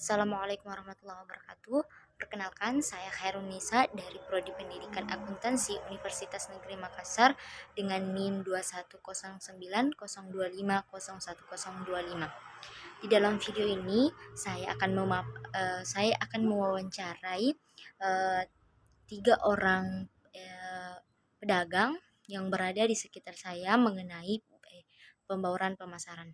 Assalamualaikum warahmatullahi wabarakatuh. Perkenalkan, saya Khairun Nisa dari Prodi Pendidikan Akuntansi Universitas Negeri Makassar dengan NIM 210902501025. Di dalam video ini saya akan mewawancarai tiga orang pedagang yang berada di sekitar saya mengenai pembauran pemasaran.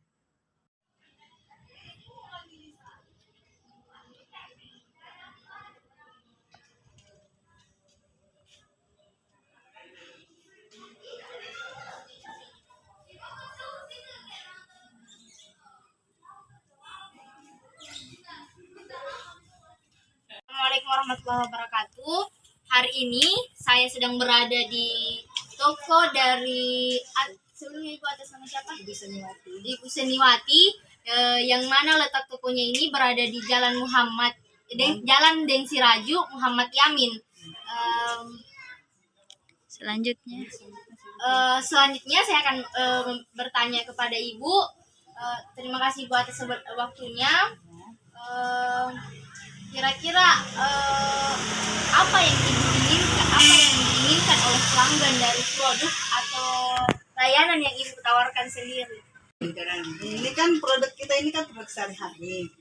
Assalamualaikum warahmatullahi wabarakatuh. Hari ini saya sedang berada di toko dari sebelumnya Ibu atas nama siapa? Ibu Seniwati. Yang mana letak tokonya ini berada di Jalan Jalan Dengsi Raju Muhammad Yamin. Selanjutnya saya akan bertanya kepada Ibu. Terima kasih Bu atas waktunya. Kira-kira apa yang diinginkan oleh pelanggan dari produk atau layanan yang Ibu tawarkan sendiri? Ini kan produk kita ini kan produk sehari-hari.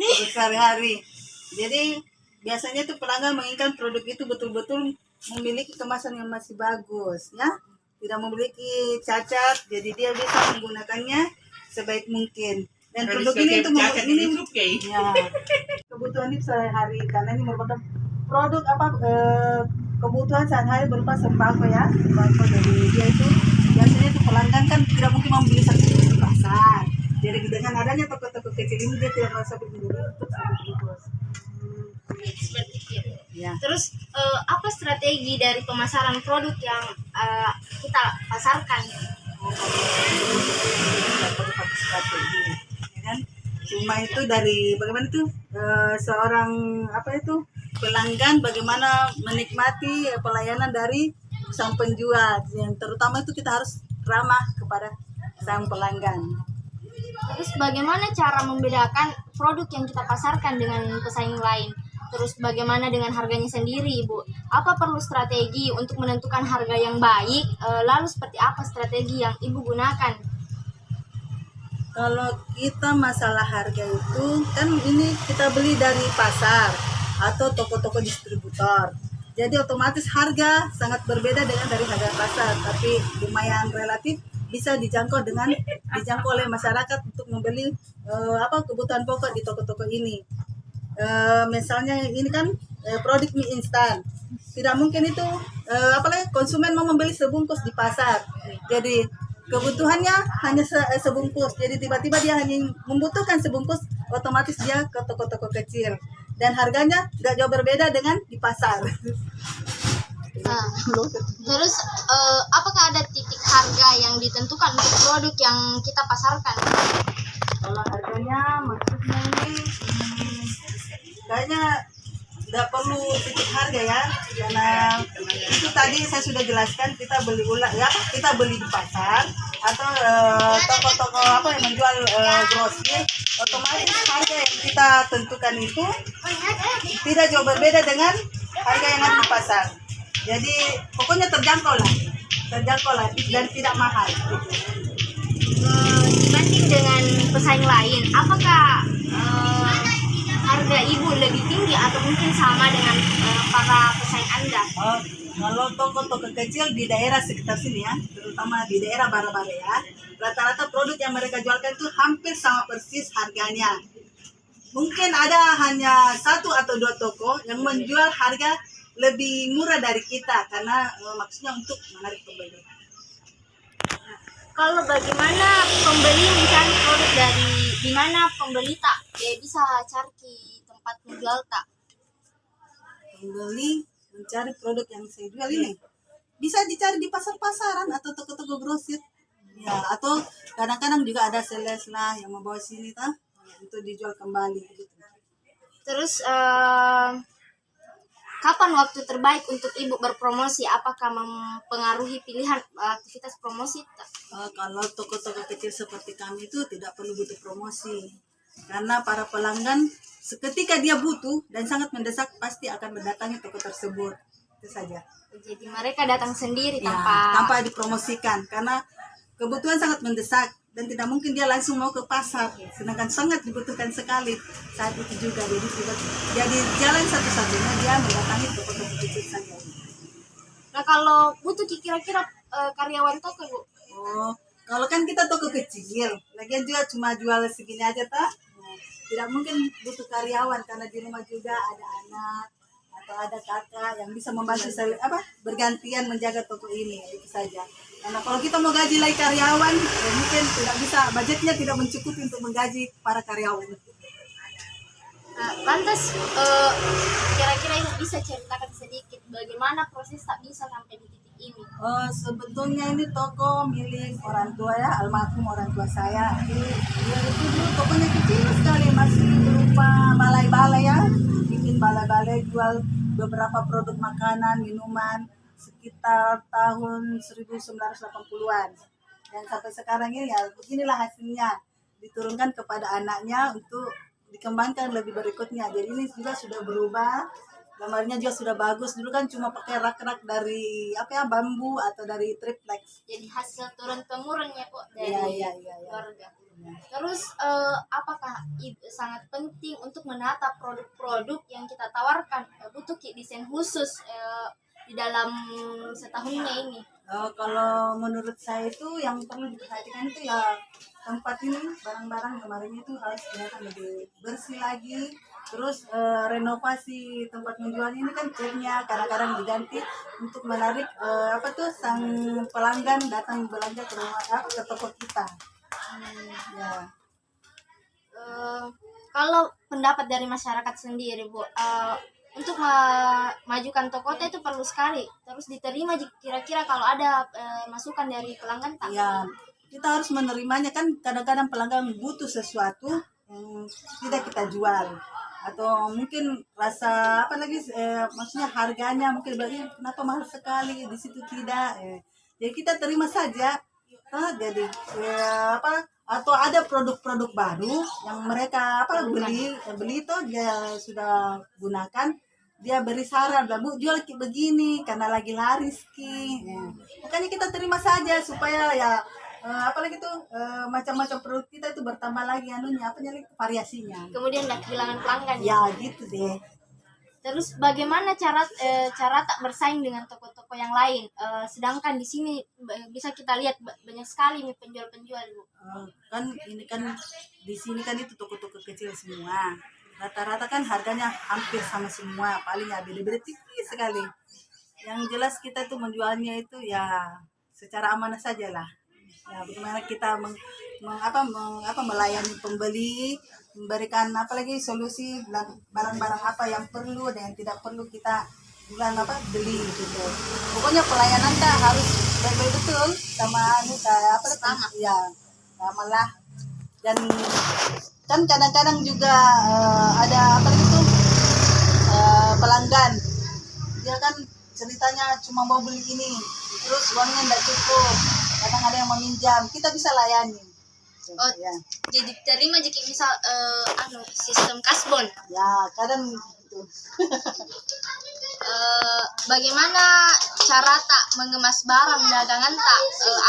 Produk sehari-hari. Jadi biasanya tuh pelanggan menginginkan produk itu betul-betul memiliki kemasan yang masih bagus, ya. Tidak memiliki cacat, jadi dia bisa menggunakannya sebaik mungkin. Dan produk ini itu ya, kebutuhan hidup sehari-hari karena ini merupakan produk kebutuhan sehari-hari berupa sembako, ya. Sembako dari dia itu biasanya itu pelanggan kan tidak mungkin membeli satu di pasar. Jadi dengan adanya toko-toko kecil ini dia tidak merasa berburu untuk Seperti itu. ya. Terus apa strategi dari pemasaran produk yang kita pasarkan? Tidak perlu pakai strategi, ya kan? Cuma itu dari bagaimana itu seorang pelanggan bagaimana menikmati pelayanan dari sang penjual, yang terutama itu kita harus ramah kepada sang pelanggan. Terus bagaimana cara membedakan produk yang kita pasarkan dengan pesaing lain? Terus bagaimana dengan harganya sendiri, Ibu? Apa perlu strategi untuk menentukan harga yang baik? Lalu seperti apa strategi yang Ibu gunakan? Kalau kita masalah harga itu kan ini kita beli dari pasar atau toko-toko distributor. Jadi otomatis harga sangat berbeda dengan dari harga pasar, tapi lumayan relatif bisa dijangkau oleh masyarakat untuk membeli kebutuhan pokok di toko-toko ini. Misalnya ini kan produk mie instan, tidak mungkin itu konsumen mau membeli sebungkus di pasar, jadi kebutuhannya hanya sebungkus, jadi tiba-tiba dia hanya membutuhkan sebungkus, otomatis dia ke toko-toko kecil dan harganya nggak jauh berbeda dengan di pasar. Terus apakah ada titik harga yang ditentukan untuk produk yang kita pasarkan? Kalau harganya maksudnya ini kayaknya tidak perlu titik harga, ya, karena itu tadi saya sudah jelaskan, kita beli kita beli di pasar atau toko-toko yang menjual grosir, otomatis harga yang kita tentukan itu tidak jauh berbeda dengan harga yang ada di pasar. Jadi pokoknya terjangkau lah dan tidak mahal. Dibanding dengan pesaing lain, apakah harga Ibu lebih tinggi atau mungkin sama dengan para pesaing Anda? Kalau toko-toko kecil di daerah sekitar sini, ya, terutama di daerah Bara-Bara, ya, rata-rata produk yang mereka jualkan itu hampir sama persis harganya. Mungkin ada hanya satu atau dua toko yang menjual harga lebih murah dari kita karena maksudnya untuk menarik pembeli. Kalau bagaimana pembeli mencari produk dari di mana pembeli tak bisa cari di tempat menjual tak? Pembeli mencari produk yang saya jual ini bisa dicari di pasar-pasaran atau toko-toko grosir, ya, atau kadang-kadang juga ada sales lah yang membawa sini untuk dijual kembali gitu. Terus kapan waktu terbaik untuk Ibu berpromosi? Apakah mempengaruhi pilihan aktivitas promosi? Kalau toko-toko kecil seperti kami itu tidak perlu butuh promosi. karena para pelanggan seketika dia butuh dan sangat mendesak pasti akan mendatangi toko tersebut. Itu saja. Jadi mereka datang sendiri Ya, tanpa tanpa dipromosikan karena kebutuhan sangat mendesak dan tidak mungkin dia langsung mau ke pasar, sedangkan sangat dibutuhkan sekali saat itu juga. Jadi jalan satu-satunya dia mendatangi toko-toko kecil saja. Nah, kalau butuh kira-kira karyawan toko, Bu. Oh, kalau kan kita toko kecil, lagian juga cuma jual segini aja tak? Nah, tidak mungkin butuh karyawan karena di rumah juga ada anak atau ada kakak yang bisa membantu bergantian menjaga toko ini, itu saja. Karena kalau kita mau gaji lagi karyawan, ya mungkin tidak bisa, budgetnya tidak mencukupi untuk menggaji para karyawan. Nah, lantas kira-kira Ibu bisa ceritakan sedikit bagaimana proses tak bisa sampai di titik ini? Sebetulnya ini toko milik orang tua ya, almarhum orang tua saya. Dia itu dulu tokonya kecil sekali, masih berupa balai-balai ya, bikin balai-balai jual beberapa produk makanan, minuman sekitar tahun 1980-an. Dan sampai sekarang ini ya beginilah hasilnya, diturunkan kepada anaknya untuk dikembangkan lebih berikutnya. Jadi ini juga sudah berubah, gambarnya juga sudah bagus. Dulu kan cuma pakai rak-rak dari bambu atau dari triplex. Jadi hasil turun temurun ya kok dari Iya. keluarga. Terus apakah itu sangat penting untuk menata produk-produk yang kita tawarkan? Butuh desain khusus di dalam setahunnya ini. Kalau menurut saya itu yang perlu diperhatikan itu ya tempat ini, barang-barang kemarin itu harus kelihatan lebih bersih lagi. Terus renovasi tempat menjual ini kan catnya kadang-kadang diganti untuk menarik sang pelanggan datang belanja ke rumah ke toko kita. Ya. Kalau pendapat dari masyarakat sendiri, Bu, untuk memajukan toko itu perlu sekali terus diterima kira-kira kalau ada masukan dari pelanggan tak? Ya, kita harus menerimanya, kan kadang-kadang pelanggan butuh sesuatu yang tidak kita jual, atau mungkin rasa maksudnya harganya mungkin kenapa mahal sekali di situ tidak, jadi kita terima saja. Jadi atau ada produk-produk baru yang mereka beli itu dia sudah gunakan, dia beri saran, Bu jual begini karena lagi laris makanya kita terima saja supaya ya macam-macam produk kita itu bertambah lagi variasinya, kemudian tidak kehilangan pelanggan ya gitu deh. Terus bagaimana cara tak bersaing dengan toko-toko yang lain? Sedangkan di sini bisa kita lihat banyak sekali nih penjual-penjual, Bu. Kan ini kan di sini kan itu toko-toko kecil semua. Rata-rata kan harganya hampir sama semua, paling ya beda-beda tipis sekali. Yang jelas kita tuh menjualnya itu ya secara amanah saja lah. Ya bagaimana kita melayani pembeli, memberikan solusi barang-barang apa yang perlu dan yang tidak perlu kita beli gitu. Pokoknya pelayanan harus baik-baik betul sama ya malah. Dan kan kadang-kadang juga ada pelanggan dia kan ceritanya cuma mau beli ini terus uangnya tidak cukup, kadang ada yang meminjam, kita bisa layani. Ya. Jadi terima jika misal sistem kasbon. Ya kadang gitu. Bagaimana cara tak mengemas barang dagangan tak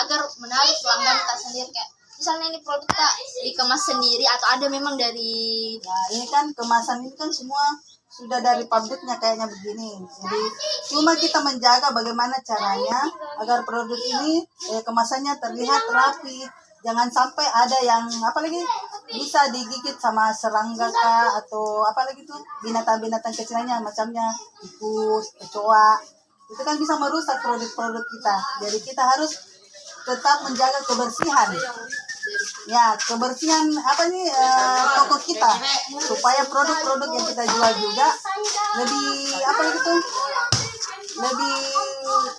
agar menarik pelanggan tak sendiri, kayak misalnya ini produk tak dikemas sendiri atau ada memang dari ini kan kemasan ini kan semua sudah dari pabriknya kayaknya begini. Jadi cuma kita menjaga bagaimana caranya agar produk ini kemasannya terlihat rapi. Jangan sampai ada yang bisa digigit sama serangga atau binatang-binatang kecilnya macamnya tikus, kecoa. Itu kan bisa merusak produk-produk kita. Jadi kita harus tetap menjaga kebersihan. Ya, kebersihan toko kita supaya produk-produk yang kita jual juga lebih lebih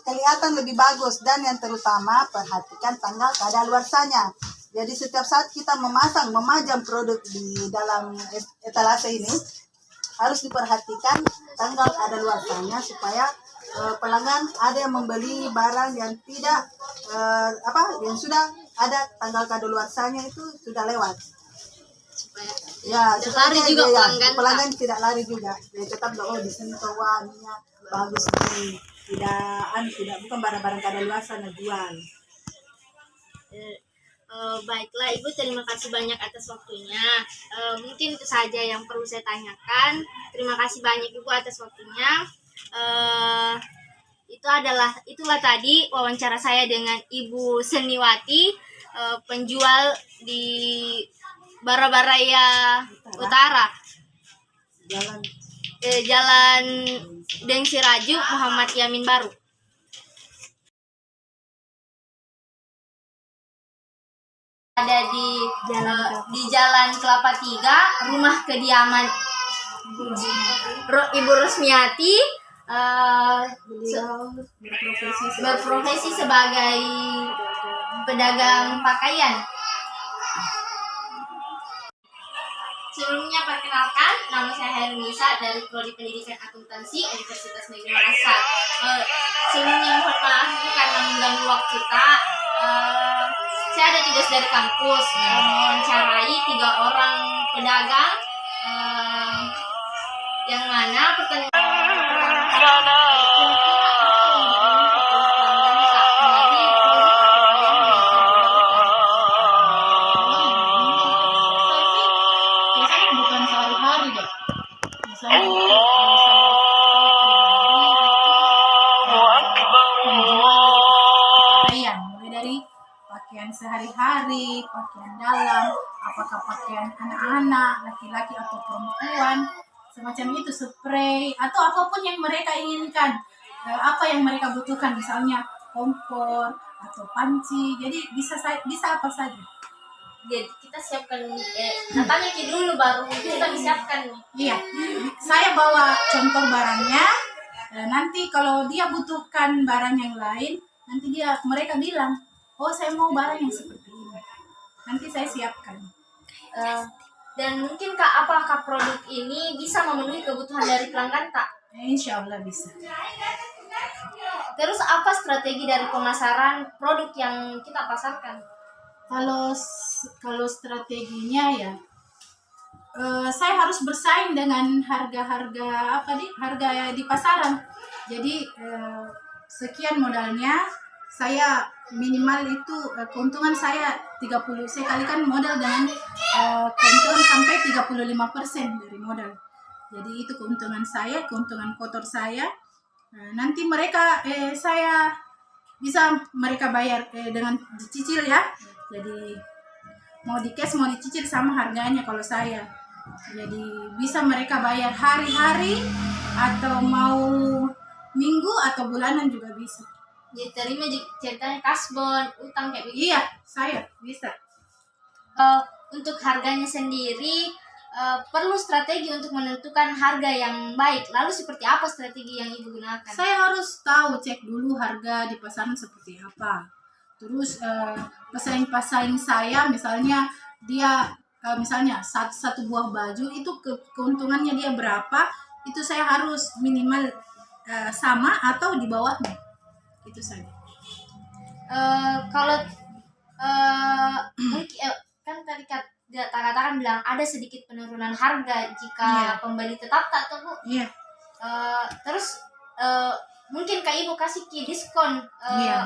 kelihatan lebih bagus. Dan yang terutama perhatikan tanggal kadaluarsanya. Jadi setiap saat kita memajang produk di dalam etalase ini harus diperhatikan tanggal kadaluarsanya supaya pelanggan ada yang membeli barang yang tidak yang sudah ada tanggal kadaluarsanya itu sudah lewat. supaya Ya, tidak lari juga pelanggan. pelanggan tidak lari juga. Ya, tetap oh di sini tuh warnanya bagus nih. Tidak bukan barang-barang kadaluarsa nah jual. Baiklah Ibu, terima kasih banyak atas waktunya. Mungkin itu saja yang perlu saya tanyakan. Terima kasih banyak Ibu atas waktunya. Itulah tadi wawancara saya dengan Ibu Seniwati, penjual di Barabaraya Utara, Jalan Dengsi Raju, Muhammad Yamin Baru. Ada di Jalan Kelapa 3, rumah kediaman Ibu Rusmiati. Berprofesi sebagai pedagang pakaian. Sebelumnya perkenalkan, nama saya Herun Nisa dari Prodi Pendidikan Akuntansi Universitas Negeri Makassar. Sebelumnya mohon maaf karena mengganggu waktu kita. Saya ada tugas dari kampus mewawancarai 3 orang pedagang, yang mana pertanyaan Bukan sehari-hari deh. Misalnya pakaian, mulai dari pakaian sehari-hari, pakaian dalam, apakah pakaian anak-anak, laki-laki atau perempuan, semacam itu, spray atau apapun yang mereka inginkan, apa yang mereka butuhkan, misalnya kompor atau panci, jadi bisa apa saja. jadi kita siapkan, katanya dulu baru kita disiapkan. Iya, saya bawa contoh barangnya. Nanti kalau dia butuhkan barang yang lain, nanti mereka bilang, oh saya mau barang yang seperti ini. Nanti saya siapkan. Dan mungkin apakah produk ini bisa memenuhi kebutuhan dari pelanggan tak? Insya Allah bisa. Terus apa strategi dari pemasaran produk yang kita pasarkan? Kalau strateginya ya, saya harus bersaing dengan harga di pasaran. Jadi sekian modalnya, saya minimal itu keuntungan saya 30. Saya kalikan modal dengan keuntungan sampai 35% dari modal. Jadi itu keuntungan saya, keuntungan kotor saya. Nanti saya bisa mereka bayar dengan dicicil ya. Jadi mau di cash mau dicicil sama harganya kalau saya. Jadi bisa mereka bayar hari-hari atau mau minggu atau bulanan juga bisa. Jadi terima ceritanya kasbon, utang kayak begitu. Iya, saya bisa. Untuk harganya sendiri perlu strategi untuk menentukan harga yang baik. Lalu seperti apa strategi yang Ibu gunakan? Saya harus cek dulu harga di pasaran seperti apa. Terus pesaing-pesaing saya, misalnya dia misalnya satu buah baju itu keuntungannya dia berapa, itu saya harus minimal sama atau di bawahnya. Itu saja. Kalau mungkin kan tadi katakan bilang ada sedikit penurunan harga jika pembeli tetap tak tuh Bu? Iya. Terus mungkin Kak Ibu kasih diskon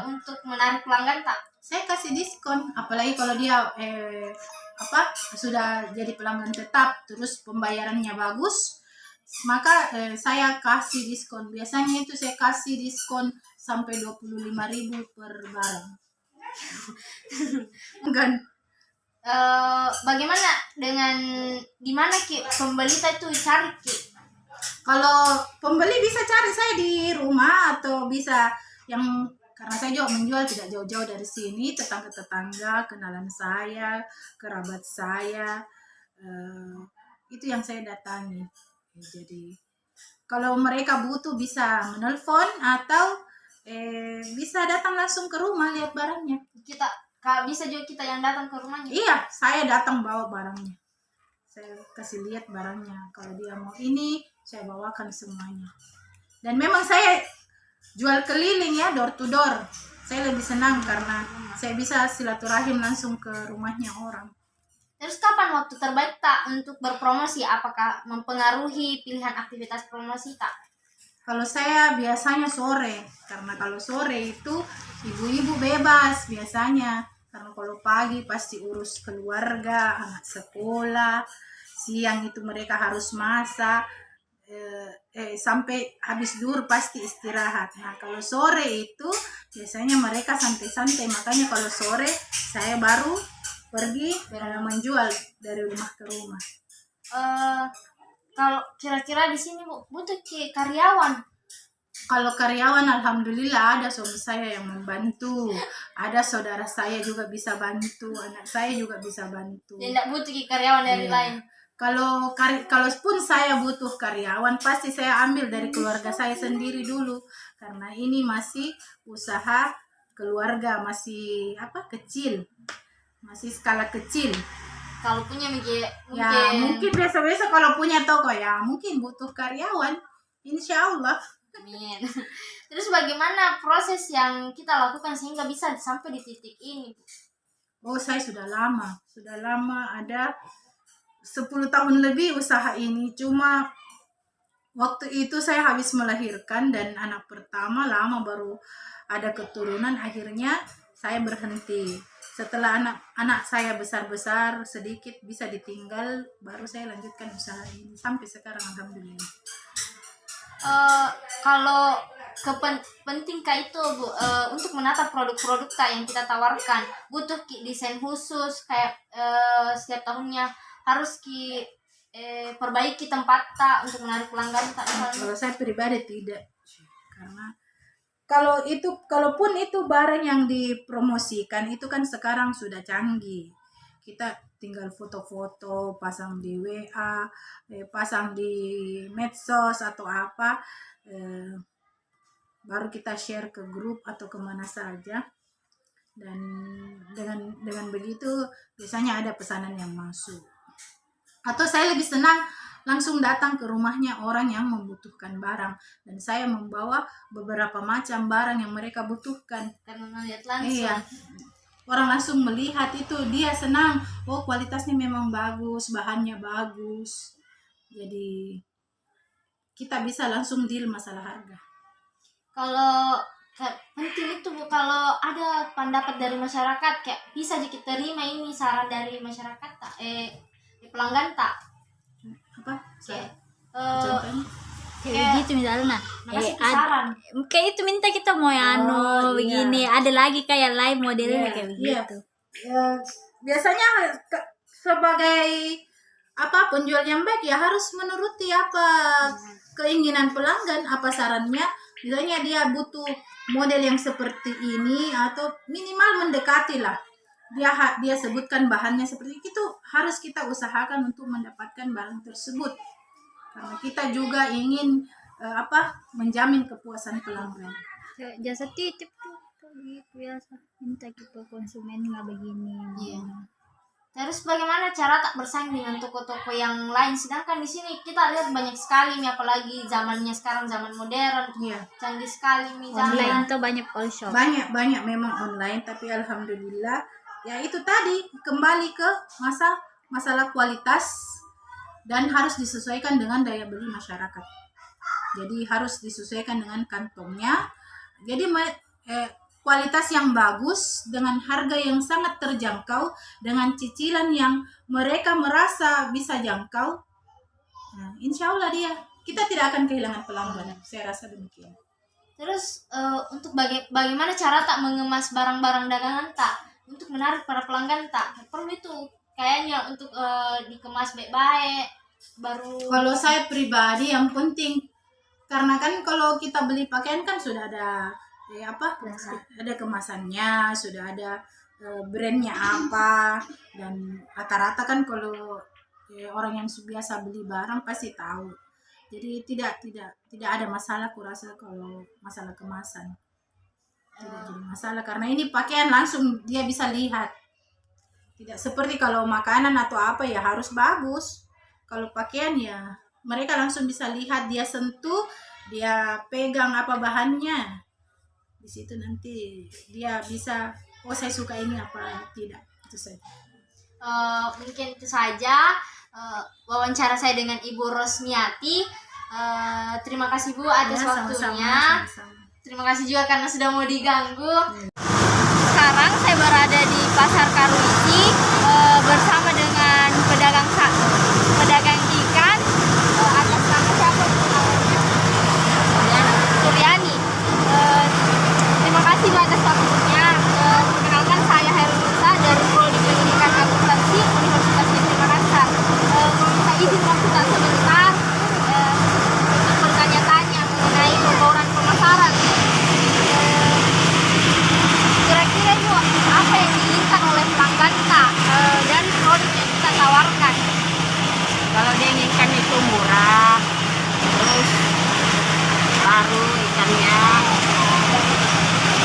untuk menarik pelanggan tak? Saya kasih diskon, apalagi kalau dia sudah jadi pelanggan tetap, terus pembayarannya bagus, maka saya kasih diskon. Biasanya itu saya kasih diskon sampai 25.000 per barang. Bagaimana dengan di mana pembeli itu cari Ki? Kalau pembeli bisa cari saya di rumah atau bisa karena saya juga menjual tidak jauh-jauh dari sini, tetangga-tetangga, kenalan saya, kerabat saya, itu yang saya datangi. Jadi kalau mereka butuh bisa menelpon atau bisa datang langsung ke rumah lihat barangnya. Bisa juga kita yang datang ke rumahnya? Iya, saya datang bawa barangnya. Saya kasih lihat barangnya. Kalau dia mau ini, saya bawakan semuanya. Dan memang saya jual keliling ya, door to door. Saya lebih senang karena saya bisa silaturahim langsung ke rumahnya orang. Terus kapan waktu terbaik tak untuk berpromosi? Apakah mempengaruhi pilihan aktivitas promosi tak? Kalau saya biasanya sore, karena kalau sore itu ibu-ibu bebas biasanya. Karena kalau pagi pasti urus keluarga, anak sekolah, siang itu mereka harus masak, sampai habis duhur pasti istirahat. Nah kalau sore itu biasanya mereka santai-santai, makanya kalau sore saya baru pergi menjual dari rumah ke rumah. Kalau kira-kira di sini Bu butuh karyawan. Kalau karyawan alhamdulillah ada suami saya yang membantu, ada saudara saya juga bisa bantu, anak saya juga bisa bantu. Tidak butuh karyawan dari lain. Kalau pun saya butuh karyawan pasti saya ambil dari keluarga saya sendiri dulu, karena ini masih usaha keluarga, masih kecil, masih skala kecil. Kalau punya mungkin biasa-biasa kalau punya toko ya mungkin butuh karyawan, insya Allah. Amin. Terus bagaimana proses yang kita lakukan sehingga bisa sampai di titik ini? Oh, saya sudah lama ada 10 tahun lebih usaha ini. Cuma waktu itu saya habis melahirkan dan anak pertama, lama baru ada keturunan, akhirnya saya berhenti. Setelah anak saya besar-besar sedikit bisa ditinggal, baru saya lanjutkan usaha ini sampai sekarang alhamdulillah. Kalau penting kah itu Bu, untuk menata produk-produk tak yang kita tawarkan butuh desain khusus kayak setiap tahunnya harus perbaiki tempat tak untuk menarik pelanggan tak? Kalau saya pribadi tidak, karena kalaupun itu barang yang dipromosikan itu kan sekarang sudah canggih, kita tinggal foto-foto pasang di WA, pasang di medsos atau apa, baru kita share ke grup atau kemana saja, dan dengan begitu biasanya ada pesanan yang masuk. Atau saya lebih senang langsung datang ke rumahnya orang yang membutuhkan barang dan saya membawa beberapa macam barang yang mereka butuhkan. Karena melihat langsung. Iya. Orang langsung melihat itu, dia senang. Oh, kualitasnya memang bagus, bahannya bagus. Jadi kita bisa langsung deal masalah harga. Kalau penting itu Bu, kalau ada pendapat dari masyarakat kayak bisa kita terima ini saran dari masyarakat tak? Pelanggan tak? Apa? Contohnya? Kayak gitu misalnya saran. kayak itu minta kita mau begini, ada lagi kayak lain modelnya kayak begitu. Biasanya sebagai penjual yang baik ya harus menuruti keinginan pelanggan, apa sarannya. Misalnya dia butuh model yang seperti ini atau minimal mendekati lah, dia sebutkan bahannya seperti itu, harus kita usahakan untuk mendapatkan barang tersebut. Karena kita juga ingin menjamin kepuasan pelanggan. Jasa titip tuh begitu biasa, minta kita konsumen nggak begini. Iya. Terus bagaimana cara tak bersaing dengan toko-toko yang lain? Sedangkan di sini kita lihat banyak sekali nih, apalagi zamannya sekarang zaman modern, canggih sekali nih zaman. Online tuh banyak all shop. Banyak memang online, tapi alhamdulillah ya itu tadi kembali ke masalah kualitas. Dan harus disesuaikan dengan daya beli masyarakat. Jadi harus disesuaikan dengan kantongnya. Jadi kualitas yang bagus dengan harga yang sangat terjangkau, dengan cicilan yang mereka merasa bisa jangkau. Nah, insya Allah kita tidak akan kehilangan pelanggan. Saya rasa demikian. Terus untuk bagaimana cara tak mengemas barang-barang dagangan tak untuk menarik para pelanggan tak? Perlu itu kayaknya untuk dikemas baik-baik baru. Kalau saya pribadi yang penting, karena kan kalau kita beli pakaian kan sudah ada ada kemasannya, sudah ada brandnya apa, dan rata-rata kan kalau orang yang biasa beli barang pasti tahu. Jadi tidak ada masalah, kurasa kalau masalah kemasan tidak jadi masalah, karena ini pakaian langsung dia bisa lihat. Tidak seperti kalau makanan atau apa ya harus bagus. Kalau pakaian ya mereka langsung bisa lihat, dia sentuh, dia pegang apa bahannya. Di situ nanti dia bisa, oh saya suka ini apa tidak, itu saja. mungkin itu saja wawancara saya dengan Ibu Rosmiati. Terima kasih Bu atas Ya, waktunya. sama-sama. Terima kasih juga karena sudah mau diganggu. Sekarang saya berada di Pasar Karuisi bersama dengan pedagang ikan atas nama siapa? Suryani. Terima kasih Bu atas waktunya. Perkenalkan saya Hairul Nisa dari Prodi Pendidikan Akuntansi Universitas Negeri Makassar. Meminta izin waktu tak sebentar untuk bertanya-tanya mengenai pembawaan pemasaran. Kira-kira itu apa yang diinginkan oleh pelanggan kita dari produk yang kita tawarkan? Kalau dia inginkan itu murah, terus baru ikannya,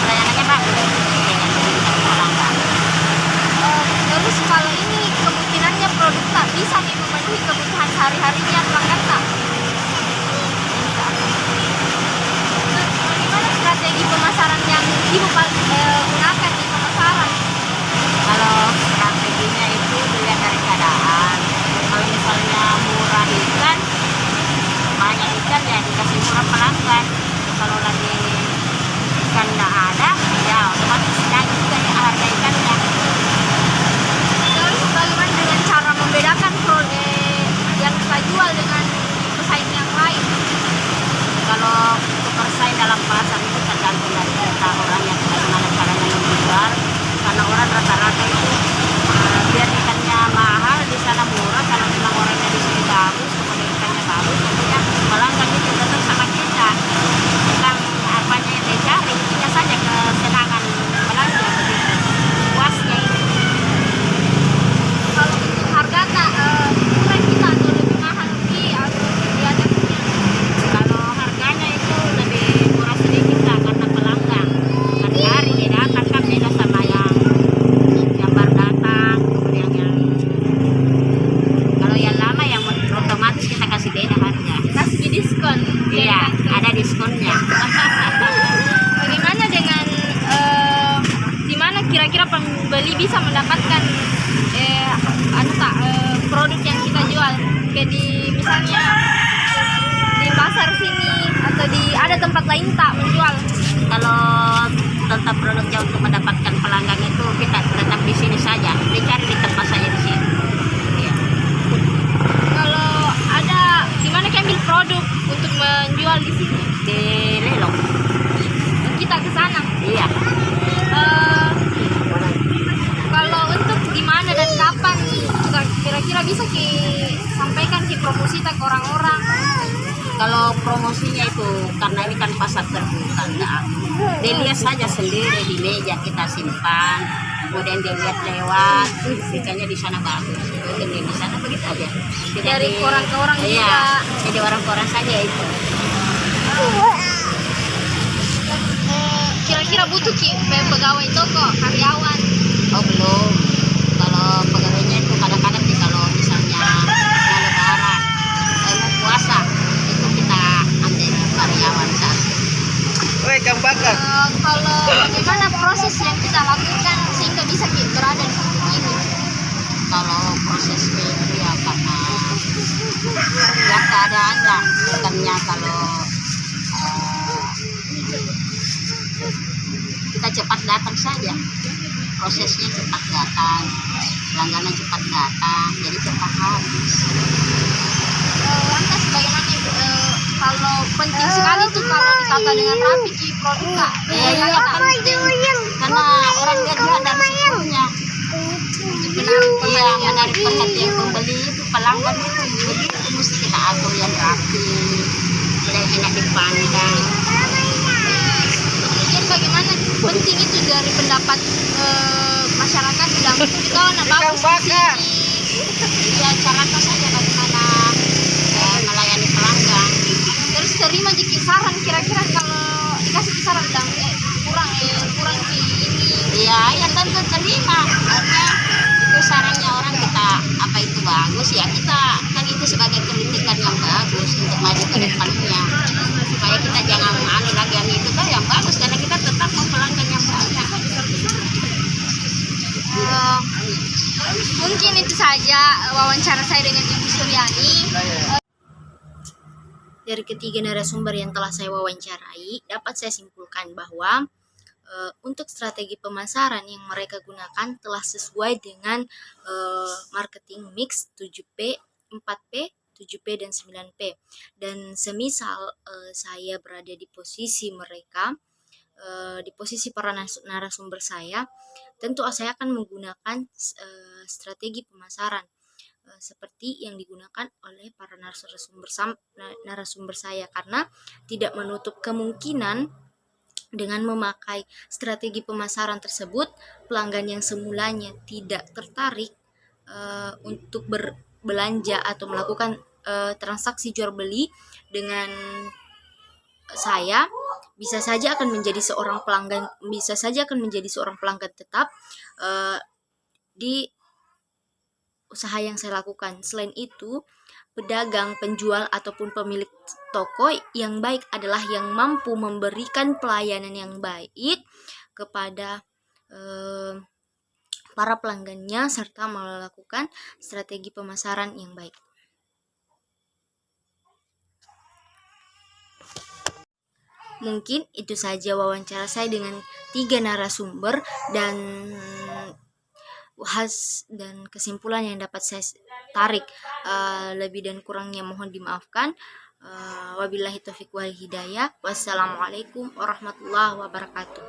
pelayanannya bagus dengan menginginkan pelanggan. Terus kalau ini kemungkinannya produk tak bisa nih memenuhi kebutuhan sehari-harinya pelanggan tak? Bagaimana strategi pemasaran yang Ibu gunakan di pemasaran? Kalau strateginya itu dilihat dari keadaan. Kalau misalnya murah ikan, banyak ikan ya dikasih murah pelanggan. Kalau lagi ikan nggak ada, ya otomatis naik juga ya harga ikannya. Terus bagaimana dengan cara membedakan produk yang kita jual dengan pesaing yang lain? Kalau untuk bersaing dalam pasar itu tergantung dari kita orang yang bagaimana caranya menjual. Karena orang rata-rata itu biar ikannya mahal di sana murah. Kalau memang orangnya di sini bagus, kemudian ikannya bagus, tentunya pelanggan itu datang sama kita. Tentang apanya yang dia cari, intinya saja kesenangan belanja begitu. Puasnya itu. Kalau untuk harga tak murah kita atau lebih mahal atau di atasnya? Kalau harganya itu lebih murah sedikit lah karena pelanggan. Hari-hari dia datang kan beda sama yang baru datang, kemudian yang kalau yang lama yang otomatis kita kasih beda harga. Kasih diskon? Iya, ada diskonnya. Bagaimana dengan di mana kira-kira pembeli bisa mendapatkan produk yang kita jual? Kayak di misalnya di pasar sini atau di ada tempat lain tak menjual? Kalau tentang produknya untuk mendapatkan pelanggan itu kita tetap di sini saja, dicari di tempat saja di sini. Iya. Kalau ada di mana kita ambil produk untuk menjual di sini? Di Lelong. Kita ke sana. Iya. Kalau untuk di mana dan kapan kita kira-kira bisa sampaikan promosi ke orang-orang? Kalau promosinya itu karena ini kan pasar terbuka, enggak. Dia lihat saja sendiri di meja kita simpan, kemudian dia lihat lewat, ikannya di sana bagus, kemudian dia di sana begitu aja. Dari orang ke orang iya, juga. jadi orang ke orang saja itu. Kira-kira butuh pegawai toko, karyawan? Oh belum. Kalau pegawainya itu kadang-kadang nih kalau misalnya mau lebaran, mau puasa, itu kita ambil karyawan kan. Kang bakar. Kalau bagaimana proses yang kita lakukan sehingga bisa berada di titik ini? Kalau prosesnya itu ya karena ya keadaan lah, bukannya kalau kita cepat datang saja, prosesnya cepat datang, langganan cepat datang, jadi cepat habis. Lantas bagaimana kalau penting sekali tuh kalau ditata dengan rapi produk Kak? Iya penting, karena orang lihat dari situnya. Iya, menarik perhatian pembeli itu, pelanggan itu begitu mesti kita atur yang rapi dan enak dipandang. Kemudian bagaimana penting itu dari pendapat masyarakat sedang kita bagus Ya caranya saja bagaimana melayani pelanggan. terus terima jika saran kira-kira kalau dikasih saran bilang kurang di ini. Iya, ya tentu terima. Karena itu sarannya orang kita apa itu bagus ya kita kan itu sebagai kritikan yang bagus untuk maju ke depannya. Supaya kita jangan anu lagi yang itu kan yang bagus karena kita tetap mau pelanggan yang banyak. Mungkin saja wawancara saya dengan Ibu Suryani. Dari ketiga narasumber yang telah saya wawancarai, dapat saya simpulkan bahwa untuk strategi pemasaran yang mereka gunakan telah sesuai dengan marketing mix 7P, 4P, 7P, dan 9P. Dan semisal saya berada di posisi mereka, di posisi para narasumber saya, tentu saya akan menggunakan strategi pemasaran seperti yang digunakan oleh para narasumber saya, karena tidak menutup kemungkinan dengan memakai strategi pemasaran tersebut pelanggan yang semulanya tidak tertarik untuk berbelanja atau melakukan transaksi jual beli dengan saya bisa saja akan menjadi seorang pelanggan tetap di usaha yang saya lakukan. Selain itu, pedagang, penjual, ataupun pemilik toko yang baik adalah yang mampu memberikan pelayanan yang baik kepada para pelanggannya serta melakukan strategi pemasaran yang baik. Mungkin itu saja wawancara saya dengan 3 narasumber dan kesimpulan yang dapat saya tarik. Lebih dan kurangnya mohon dimaafkan. Wabillahi taufiq wal hidayah. Wassalamualaikum warahmatullahi wabarakatuh.